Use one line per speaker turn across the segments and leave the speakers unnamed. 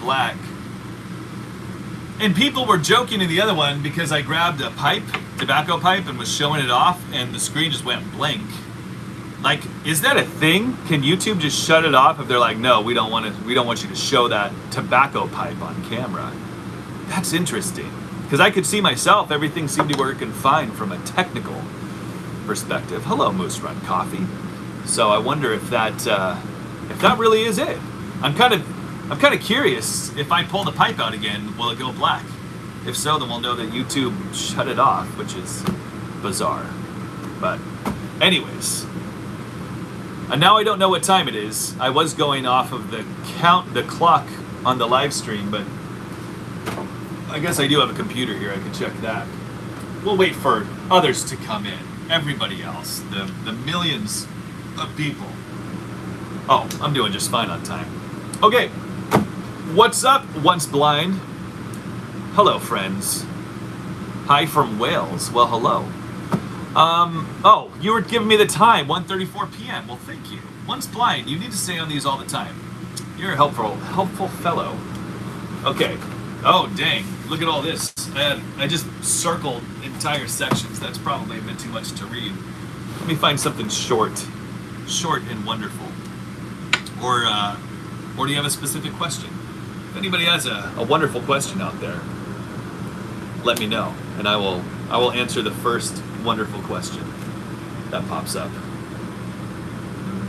black. And people were joking in the other one because I grabbed a pipe, tobacco pipe, and was showing it off, and the screen just went blank. Like, is that a thing? Can YouTube just shut it off if they're like, no, we don't want you to show that tobacco pipe on camera? That's interesting. Because I could see myself, everything seemed to be working fine from a technical perspective. Hello, Moose Run Coffee. So I wonder if that really is it. I'm kind of curious, if I pull the pipe out again, will it go black? If so, then we'll know that YouTube shut it off, which is bizarre. But anyways, and now I don't know what time it is. I was going off of the clock on the live stream, but I guess I do have a computer here. I can check that. We'll wait for others to come in. Everybody else, the millions of people. Oh, I'm doing just fine on time. Okay, what's up, Once Blind? Hello, friends. Hi from Wales. Well, hello. Oh, you were giving me the time, 1:34 p.m. Well, thank you. Once Blind, you need to stay on these all the time. You're a helpful fellow. Okay. Oh, dang. Look at all this. I just circled entire sections. That's probably a bit too much to read. Let me find something short and wonderful. Or do you have a specific question? If anybody has a wonderful question out there, let me know, and I will answer the first wonderful question that pops up.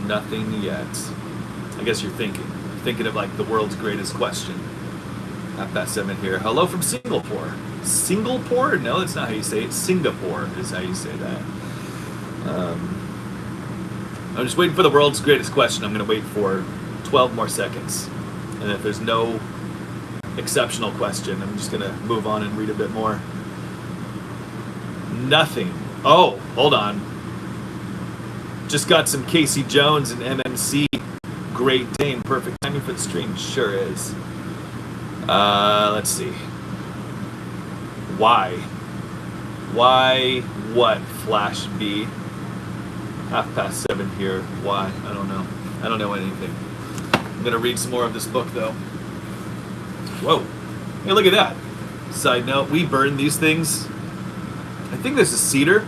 Nothing yet. I guess you're thinking of like the world's greatest question. 7:30 here. Hello from Singapore. Singapore? No, that's not how you say it. Singapore is how you say that. I'm just waiting for the world's greatest question. I'm going to wait for 12 more seconds. And if there's no exceptional question, I'm just going to move on and read a bit more. Nothing. Oh, hold on. Just got some Casey Jones and MMC. Great Dane. Perfect timing for the stream. Sure is. Let's see. Why what, Flash B? 7:30 here. Why? I don't know. I don't know anything. I'm gonna read some more of this book though. Whoa. Hey, look at that. Side note, we burn these things. I think this is cedar.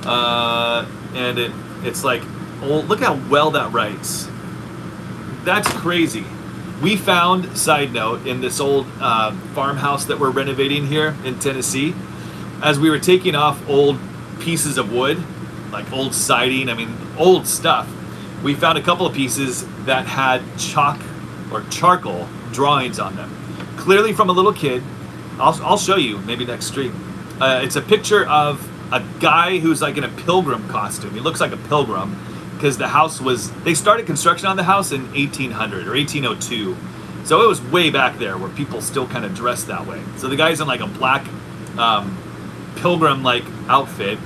And it's like, oh, look how well that writes. That's crazy. We found, side note, in this old farmhouse that we're renovating here in Tennessee, as we were taking off old pieces of wood, like old siding, I mean, old stuff, we found a couple of pieces that had chalk or charcoal drawings on them. Clearly from a little kid. I'll show you maybe next stream. It's a picture of a guy who's like in a pilgrim costume. He looks like a pilgrim because the house was, they started construction on the house in 1800 or 1802. So it was way back there where people still kind of dressed that way. So the guy's in like a black pilgrim-like outfit,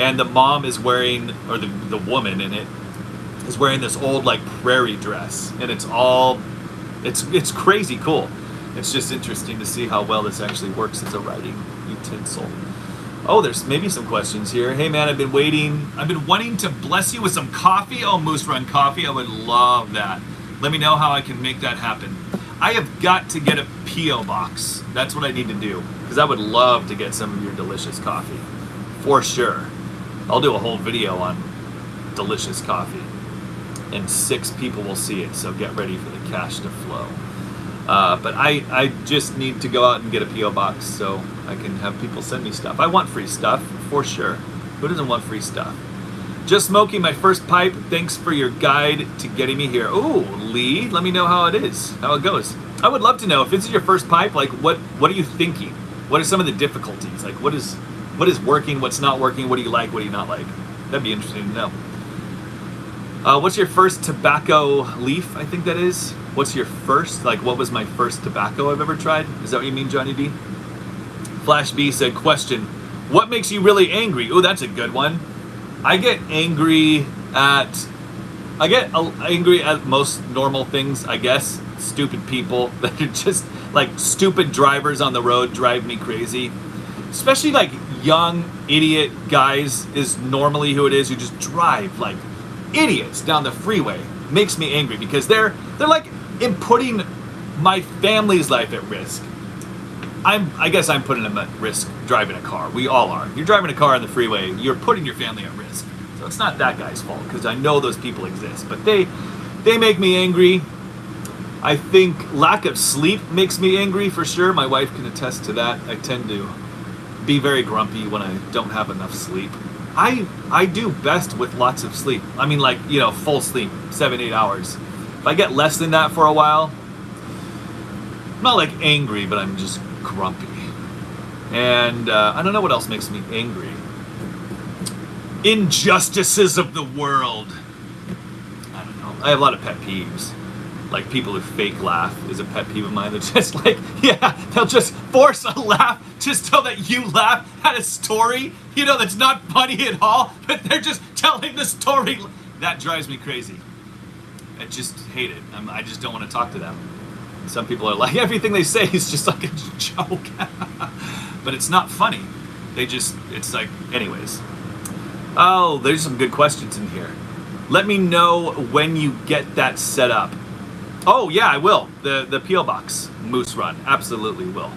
and the mom is wearing, or the woman in it, is wearing this old like prairie dress. And it's all, it's crazy cool. It's just interesting to see how well this actually works as a writing utensil. Oh, there's maybe some questions here. Hey man, I've been wanting to bless you with some coffee. Oh, Moose Run Coffee, I would love that. Let me know how I can make that happen. I have got to get a P.O. box. That's what I need to do, because I would love to get some of your delicious coffee. For sure. I'll do a whole video on delicious coffee. And 6 people will see it, so get ready for the cash to flow. But I just need to go out and get a P.O. box so I can have people send me stuff. I want free stuff, for sure. Who doesn't want free stuff? Just smoking my first pipe. Thanks for your guide to getting me here. Ooh, Lee, let me know how it is, how it goes. I would love to know, if this is your first pipe, like what are you thinking? What are some of the difficulties? Like what is working, what's not working, what do you like, what do you not like? That'd be interesting to know. What's your first tobacco leaf, I think that is? What's your first, like what was my first tobacco I've ever tried? Is that what you mean, Johnny B? Flash B said, question, what makes you really angry? Ooh, that's a good one. I get angry at most normal things, I guess. Stupid people that are just like stupid drivers on the road drive me crazy. Especially like young idiot guys is normally who it is, who just drive like idiots down the freeway. Makes me angry because they're like inputting my family's life at risk. I guess I'm putting them at risk driving a car. We all are. You're driving a car on the freeway, you're putting your family at risk. So it's not that guy's fault, because I know those people exist. But they make me angry. I think lack of sleep makes me angry for sure. My wife can attest to that. I tend to be very grumpy when I don't have enough sleep. I do best with lots of sleep. I mean, like, full sleep, 7-8 hours. If I get less than that for a while, I'm not like angry, but I'm just grumpy. And I don't know what else makes me angry. Injustices of the world. I don't know. I have a lot of pet peeves. Like people who fake laugh is a pet peeve of mine. They're just like, they'll just force a laugh just so that you laugh at a story, that's not funny at all, but they're just telling the story. That drives me crazy. I just hate it. I just don't want to talk to them. Some people are like, everything they say is just like a joke. But it's not funny. It's like, anyways. Oh, there's some good questions in here. Let me know when you get that set up. Oh, yeah, I will. The P.O. Box Moose Run. Absolutely will.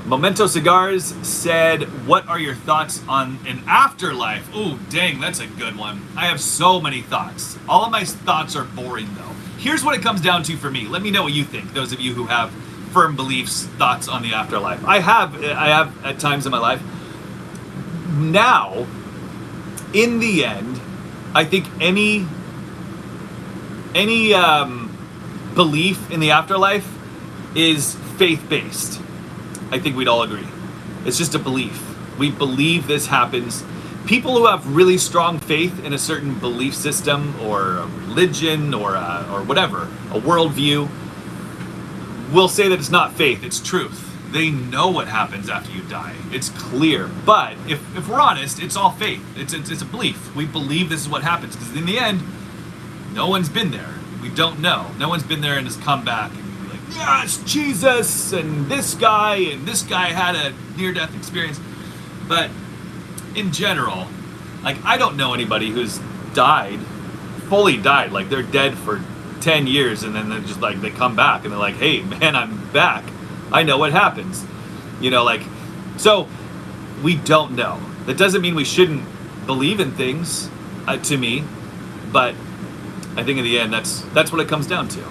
Memento Cigars said, what are your thoughts on an afterlife? Ooh, dang, that's a good one. I have so many thoughts. All of my thoughts are boring, though. Here's what it comes down to for me. Let me know what you think, those of you who have firm beliefs, thoughts on the afterlife. I have at times in my life. Now, in the end, I think any belief in the afterlife is faith-based. I think we'd all agree. It's just a belief. We believe this happens. People who have really strong faith in a certain belief system or a religion or whatever, a worldview, will say that it's not faith, it's truth. They know what happens after you die. It's clear. But if we're honest, it's all faith. It's a belief. We believe this is what happens, because in the end, no one's been there. We don't know. No one's been there and has come back and be like, yeah, it's Jesus and this guy had a near-death experience. But in general, like, I don't know anybody who's fully died, like they're dead for 10 years and then they're just like, they come back and they're like, hey man, I'm back. I know what happens. So we don't know. That doesn't mean we shouldn't believe in things, to me, but I think in the end, that's what it comes down to.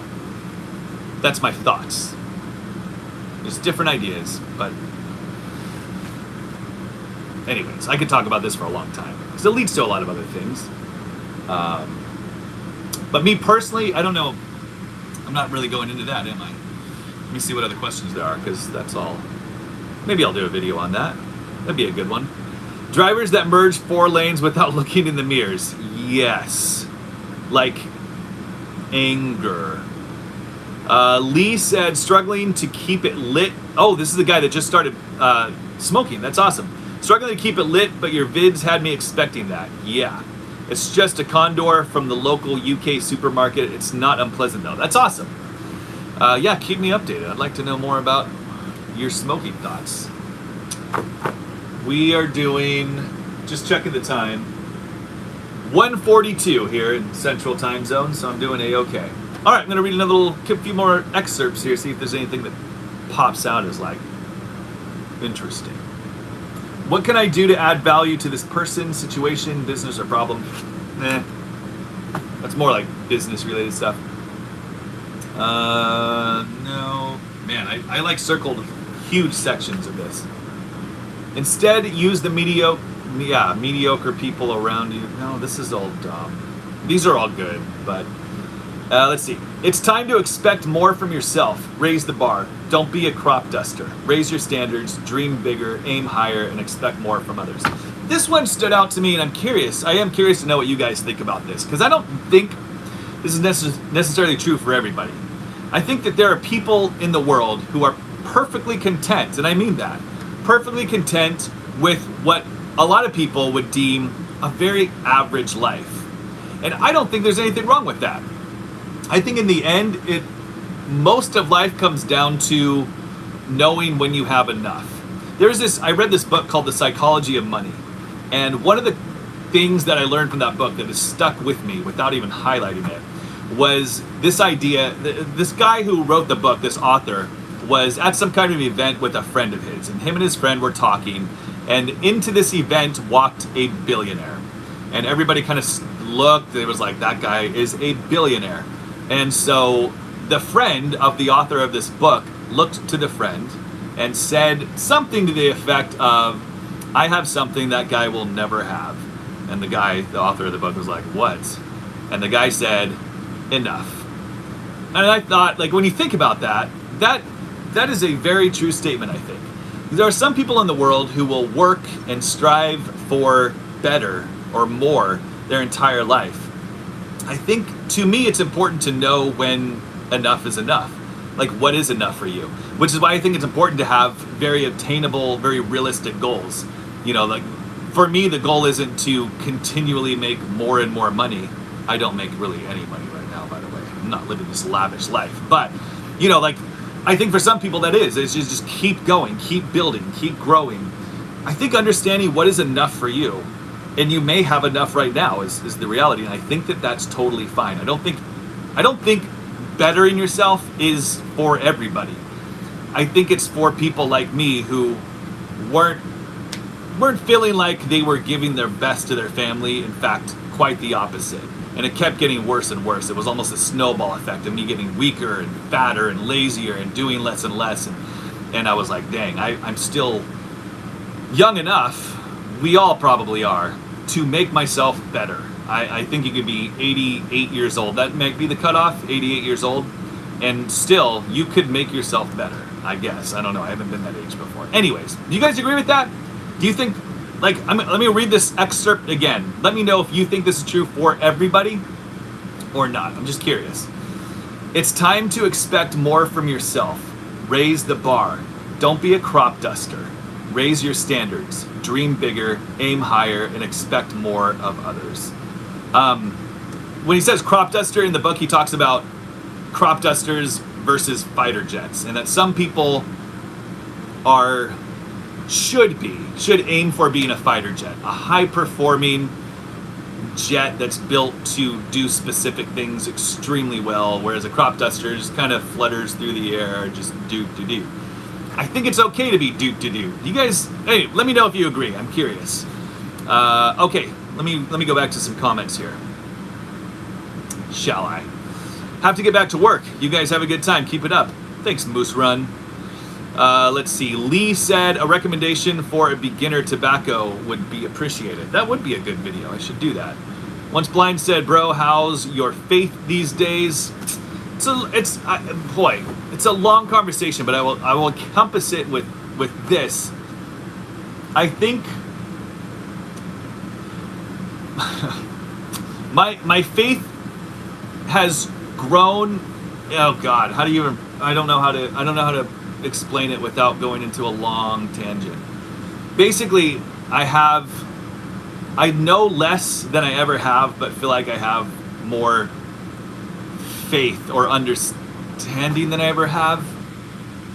That's my thoughts. There's different ideas, but anyways, I could talk about this for a long time because it leads to a lot of other things. But me personally, I don't know. I'm not really going into that, am I? Let me see what other questions there are, because that's all. Maybe I'll do a video on that. That'd be a good one. Drivers that merge 4 lanes without looking in the mirrors. Yes. Like anger. Lee said, struggling to keep it lit. Oh, this is the guy that just started smoking. That's awesome. Struggling to keep it lit, but your vids had me expecting that. Yeah. It's just a condor from the local UK supermarket. It's not unpleasant, though. That's awesome. Yeah, keep me updated. I'd like to know more about your smoking thoughts. We are doing, just checking the time, 1:42 here in Central Time Zone, so I'm doing A-okay. All right, I'm going to read a few more excerpts here, see if there's anything that pops out as, like, interesting. What can I do to add value to this person, situation, business, or problem? That's more like business-related stuff. No. Man, I like circled huge sections of this. Instead, use the mediocre people around you. No, this is all dumb. These are all good, but let's see. It's time to expect more from yourself. Raise the bar. Don't be a crop duster. Raise your standards, dream bigger, aim higher, and expect more from others. This one stood out to me, and I'm curious. I am curious to know what you guys think about this, because I don't think this is necessarily true for everybody. I think that there are people in the world who are perfectly content, and I mean that, perfectly content with what a lot of people would deem a very average life. And I don't think there's anything wrong with that. I think in the end, most of life comes down to knowing when you have enough. I read this book called The Psychology of Money. And one of the things that I learned from that book that has stuck with me without even highlighting it was this idea. This guy who wrote the book, this author, was at some kind of event with a friend of his, and him and his friend were talking, and into this event walked a billionaire, and everybody kind of looked. It was like, that guy is a billionaire. And so the friend of the author of this book looked to the friend and said something to the effect of, I have something that guy will never have. And the guy, the author of the book, was like, what? And the guy said, enough. And I thought, like, when you think about that is a very true statement, I think. There are some people in the world who will work and strive for better or more their entire life. I think, to me, it's important to know when enough is enough. Like, what is enough for you? Which is why I think it's important to have very obtainable, very realistic goals. You know, like, for me, the goal isn't to continually make more and more money. I don't make really any money right now, by the way. I'm not living this lavish life. But, you know, like, I think for some people that is. It's just keep going, keep building, keep growing. I think understanding what is enough for you, and you may have enough right now, is the reality. And I think that that's totally fine. I don't think bettering yourself is for everybody. I think it's for people like me who weren't feeling like they were giving their best to their family. In fact, quite the opposite. And it kept getting worse and worse. It was almost a snowball effect of me getting weaker and fatter and lazier and doing less and less. And I was like, dang, I'm still young enough, we all probably are, to make myself better. I think you could be 88 years old. That might be the cutoff, 88 years old. And still, you could make yourself better, I guess. I don't know. I haven't been that age before. Anyways, do you guys agree with that? Do you think, like, let me read this excerpt again. Let me know if you think this is true for everybody or not. I'm just curious. It's time to expect more from yourself. Raise the bar. Don't be a crop duster. Raise your standards. Dream bigger, aim higher, and expect more of others. When he says crop duster in the book, he talks about crop dusters versus fighter jets, and that some people should aim for being a fighter jet, a high-performing jet that's built to do specific things extremely well, whereas a crop duster just kind of flutters through the air, just do. I think it's okay to be do. You guys, hey, let me know if you agree. I'm curious. Okay, let me go back to some comments here. Shall I? Have to get back to work. You guys have a good time. Keep it up. Thanks, Moose Run. Let's see. Lee said a recommendation for a beginner tobacco would be appreciated. That would be a good video. I should do that. Once Blind said, bro, how's your faith these days? It's a long conversation, but I will encompass it with this. I think my faith has grown. Oh God, how do you? I don't know how to explain it without going into a long tangent. Basically, I know less than I ever have, but feel like I have more faith or understanding than I ever have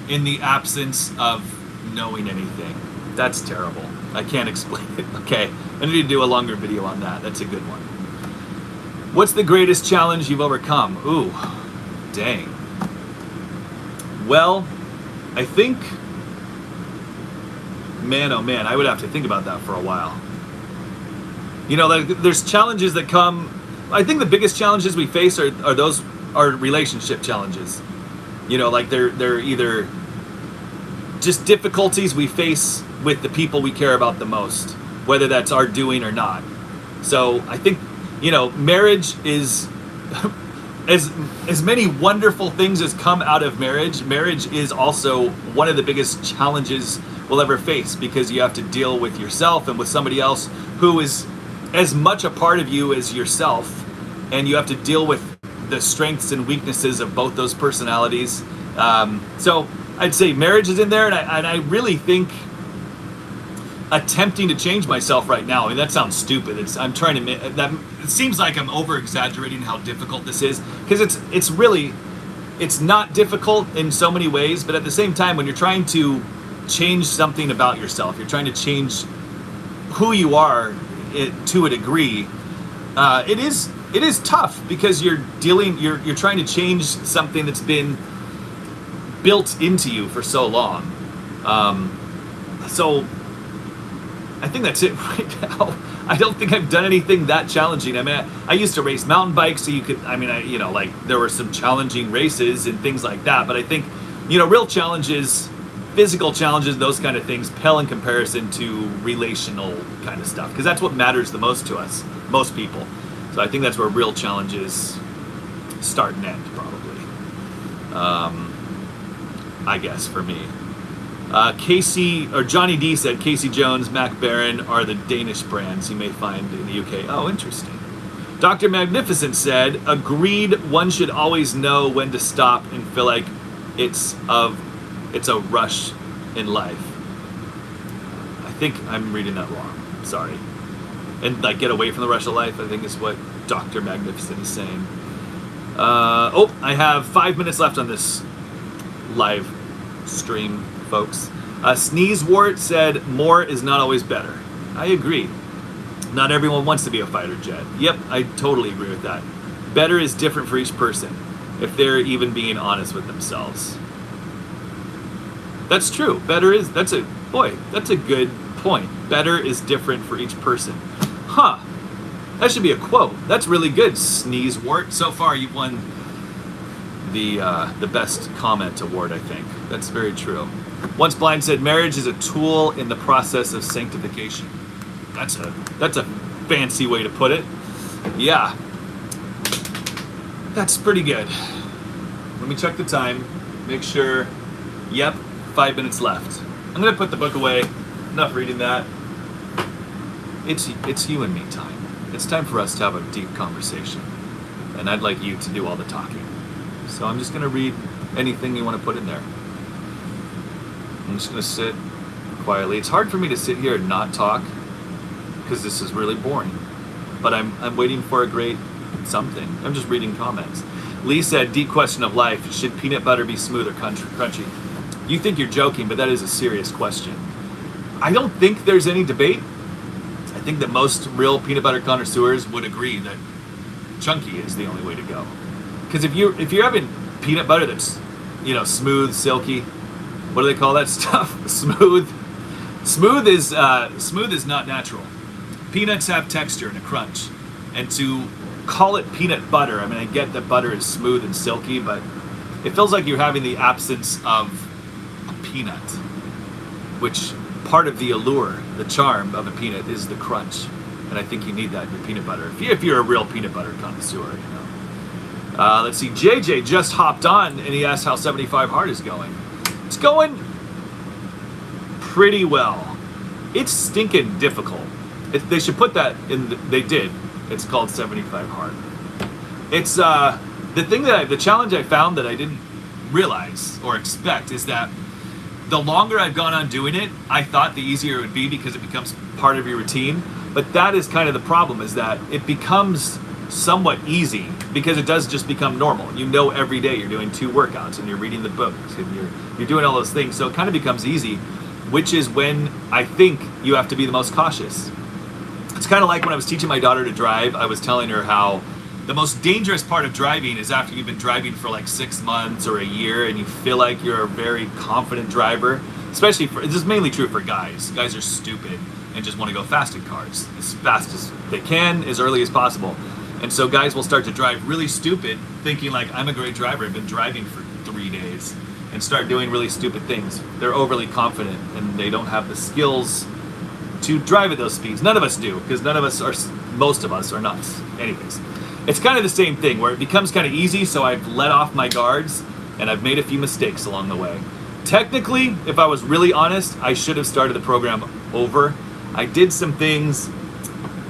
in the absence of knowing anything. That's terrible. I can't explain it. Okay, I need to do a longer video on that. That's a good one. What's the greatest challenge you've overcome? Ooh, dang. Well, I think, man, oh man, I would have to think about that for a while. You know, like, there's challenges that come. I think the biggest challenges we face are relationship challenges. You know, like they're either just difficulties we face with the people we care about the most, whether that's our doing or not. So I think, you know, marriage is as many wonderful things as come out of marriage. Marriage is also one of the biggest challenges we'll ever face, because you have to deal with yourself and with somebody else who is as much a part of you as yourself, and you have to deal with the strengths and weaknesses of both those personalities. So I'd say marriage is in there, and I really think attempting to change myself right now. I mean, that sounds stupid. I'm trying to. It seems like I'm over exaggerating how difficult this is, because it's not difficult in so many ways. But at the same time, when you're trying to change something about yourself, you're trying to change who you are to a degree. It is it is tough because you're trying to change something that's been built into you for so long. So I think that's it right now. I don't think I've done anything that challenging. I mean, I used to race mountain bikes, so you could, there were some challenging races and things like that. But I think, real challenges, physical challenges, those kind of things pale in comparison to relational kind of stuff. Because that's what matters the most to us, most people. So I think that's where real challenges start and end, probably. I guess, for me. Johnny D said Casey Jones, Mac Baron are the Danish brands you may find in the UK. Oh, interesting. Dr. Magnificent said, agreed, one should always know when to stop and feel like it's a rush in life. I think I'm reading that wrong. Sorry. And get away from the rush of life, I think is what Dr. Magnificent is saying. I have 5 minutes left on this live stream, folks. Sneezewort said, more is not always better. I agree. Not everyone wants to be a fighter jet. Yep, I totally agree with that. Better is different for each person, if they're even being honest with themselves. That's true. That's a good point. Better is different for each person. Huh. That should be a quote. That's really good, Sneezewort. So far, you've won the best comment award, I think. That's very true. Once Blind said, marriage is a tool in the process of sanctification. That's a fancy way to put it. Yeah. That's pretty good. Let me check the time. Make sure. Yep, 5 minutes left. I'm gonna put the book away. Enough reading that. It's you and me time. It's time for us to have a deep conversation. And I'd like you to do all the talking. So I'm just gonna read anything you want to put in there. I'm just gonna sit quietly. It's hard for me to sit here and not talk because this is really boring. But I'm waiting for a great something. I'm just reading comments. Lee said, deep question of life. Should peanut butter be smooth or crunchy? You think you're joking, but that is a serious question. I don't think there's any debate. I think that most real peanut butter connoisseurs would agree that chunky is the only way to go. Because if you're having peanut butter that's, smooth, silky, what do they call that stuff? Smooth. Smooth is not natural. Peanuts have texture and a crunch, and to call it peanut butter, I get that butter is smooth and silky, but it feels like you're having the absence of a peanut, which part of the allure, the charm of a peanut is the crunch, and I think you need that in your peanut butter if you're a real peanut butter connoisseur. Let's see, JJ just hopped on and he asked how 75 Hard is going. It's going pretty well. It's stinking difficult. They should put that in. They did. It's called 75 Hard. It's the challenge I found that I didn't realize or expect is that the longer I've gone on doing it, I thought the easier it would be because it becomes part of your routine. But that is kind of the problem, is that it becomes somewhat easy because it does just become normal. Every day you're doing 2 workouts and you're reading the books and you're doing all those things. So it kind of becomes easy, which is when I think you have to be the most cautious. It's kind of like when I was teaching my daughter to drive, I was telling her how the most dangerous part of driving is after you've been driving for like 6 months or a year and you feel like you're a very confident driver, especially this is mainly true for guys. Guys are stupid and just want to go fast in cars as fast as they can, as early as possible. And so guys will start to drive really stupid, thinking like, I'm a great driver, I've been driving for 3 days, and start doing really stupid things. They're overly confident and they don't have the skills to drive at those speeds. None of us do, because most of us are not. Anyways, it's kind of the same thing where it becomes kind of easy, so I've let off my guards and I've made a few mistakes along the way. Technically, if I was really honest, I should have started the program over. I did some things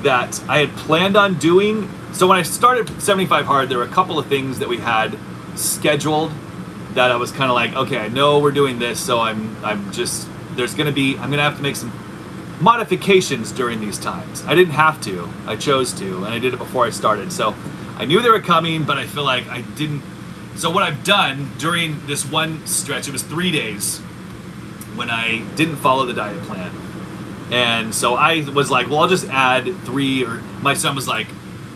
that I had planned on doing. So when I started 75 Hard, there were a couple of things that we had scheduled that I was kind of like, okay, I know we're doing this, so I'm gonna have to make some modifications during these times. I didn't have to, I chose to, and I did it before I started. So I knew they were coming, but I feel like I didn't. So what I've done during this one stretch, it was 3 days when I didn't follow the diet plan. And so I was like, well, I'll just add 3, or my son was like,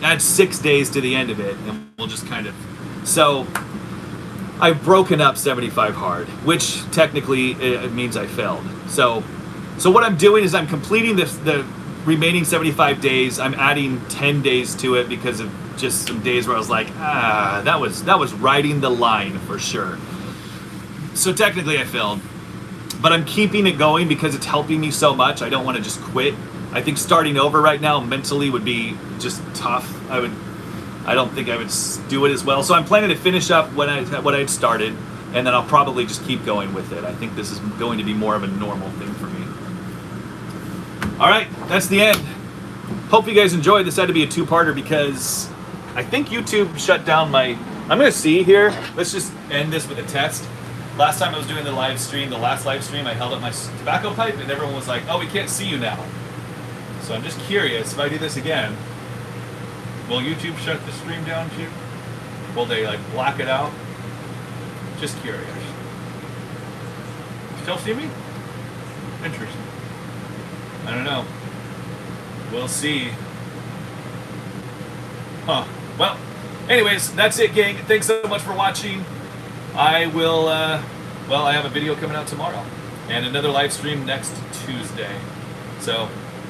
add 6 days to the end of it, and we'll just kind of. So I've broken up 75 hard, which technically it means I failed. So what I'm doing is I'm completing the remaining 75 days. I'm adding 10 days to it because of just some days where I was like, that was riding the line for sure. So technically I failed, but I'm keeping it going because it's helping me so much. I don't want to just quit. I think starting over right now mentally would be just tough. I don't think I would do it as well. So I'm planning to finish up what I had started, and then I'll probably just keep going with it. I think this is going to be more of a normal thing for me. All right, that's the end. Hope you guys enjoyed. This had to be a two-parter because I think YouTube shut down my. I'm gonna see here. Let's just end this with a test. Last time I was doing the last live stream, I held up my tobacco pipe, and everyone was like, "Oh, we can't see you now." So I'm just curious, if I do this again, will YouTube shut the stream down too? Will they like black it out? Just curious. Still see me? Interesting. I don't know. We'll see. Huh. Well, anyways, that's it, gang. Thanks so much for watching. I will, I have a video coming out tomorrow and another live stream next Tuesday. So